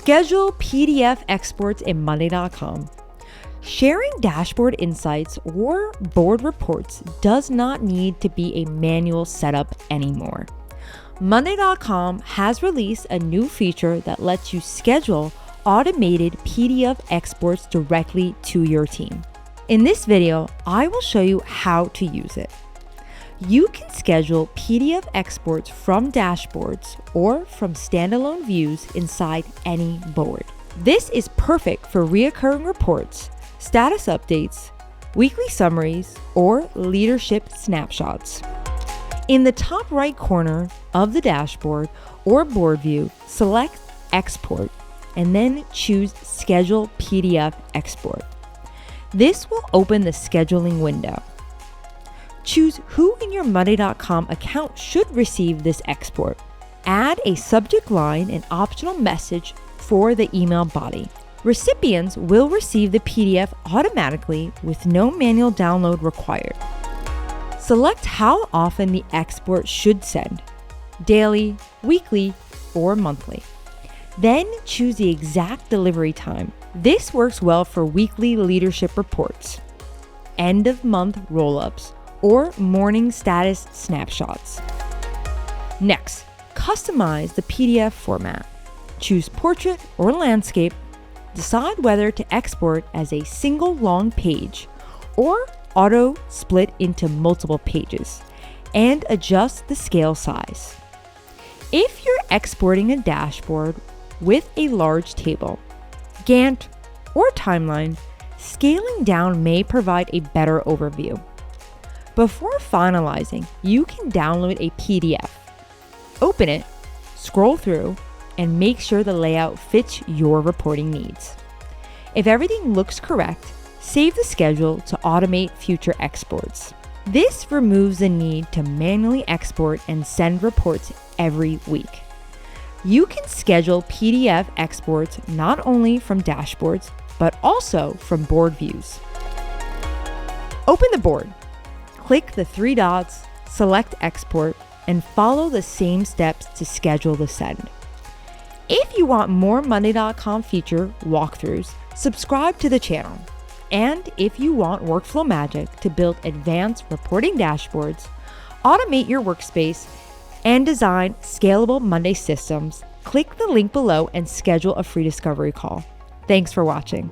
Schedule PDF exports in Monday.com. Sharing dashboard insights or board reports does not need to be a manual setup anymore. Monday.com has released a new feature that lets you schedule automated PDF exports directly to your team. In this video, I will show you how to use it. You can schedule PDF exports from dashboards or from standalone views inside any board. This is perfect for recurring reports, status updates, weekly summaries, or leadership snapshots. In the top right corner of the dashboard or board view, select Export and then choose Schedule PDF Export. This will open the scheduling window. Choose who in your Monday.com account should receive this export. Add a subject line and optional message for the email body. Recipients will receive the PDF automatically with no manual download required. Select how often the export should send, daily, weekly, or monthly. Then choose the exact delivery time. This works well for weekly leadership reports, end of month rollups, or morning status snapshots. Next, customize the PDF format. Choose portrait or landscape. Decide whether to export as a single long page or auto split into multiple pages, and adjust the scale size. If you're exporting a dashboard with a large table, Gantt, or timeline, scaling down may provide a better overview. Before finalizing, you can download a PDF. Open it, scroll through, and make sure the layout fits your reporting needs. If everything looks correct, save the schedule to automate future exports. This removes the need to manually export and send reports every week. You can schedule PDF exports not only from dashboards, but also from board views. Open the board. Click the three dots, select Export, and follow the same steps to schedule the send. If you want more Monday.com feature walkthroughs, subscribe to the channel. And if you want workflow magic to build advanced reporting dashboards, automate your workspace, and design scalable Monday systems, click the link below and schedule a free discovery call. Thanks for watching.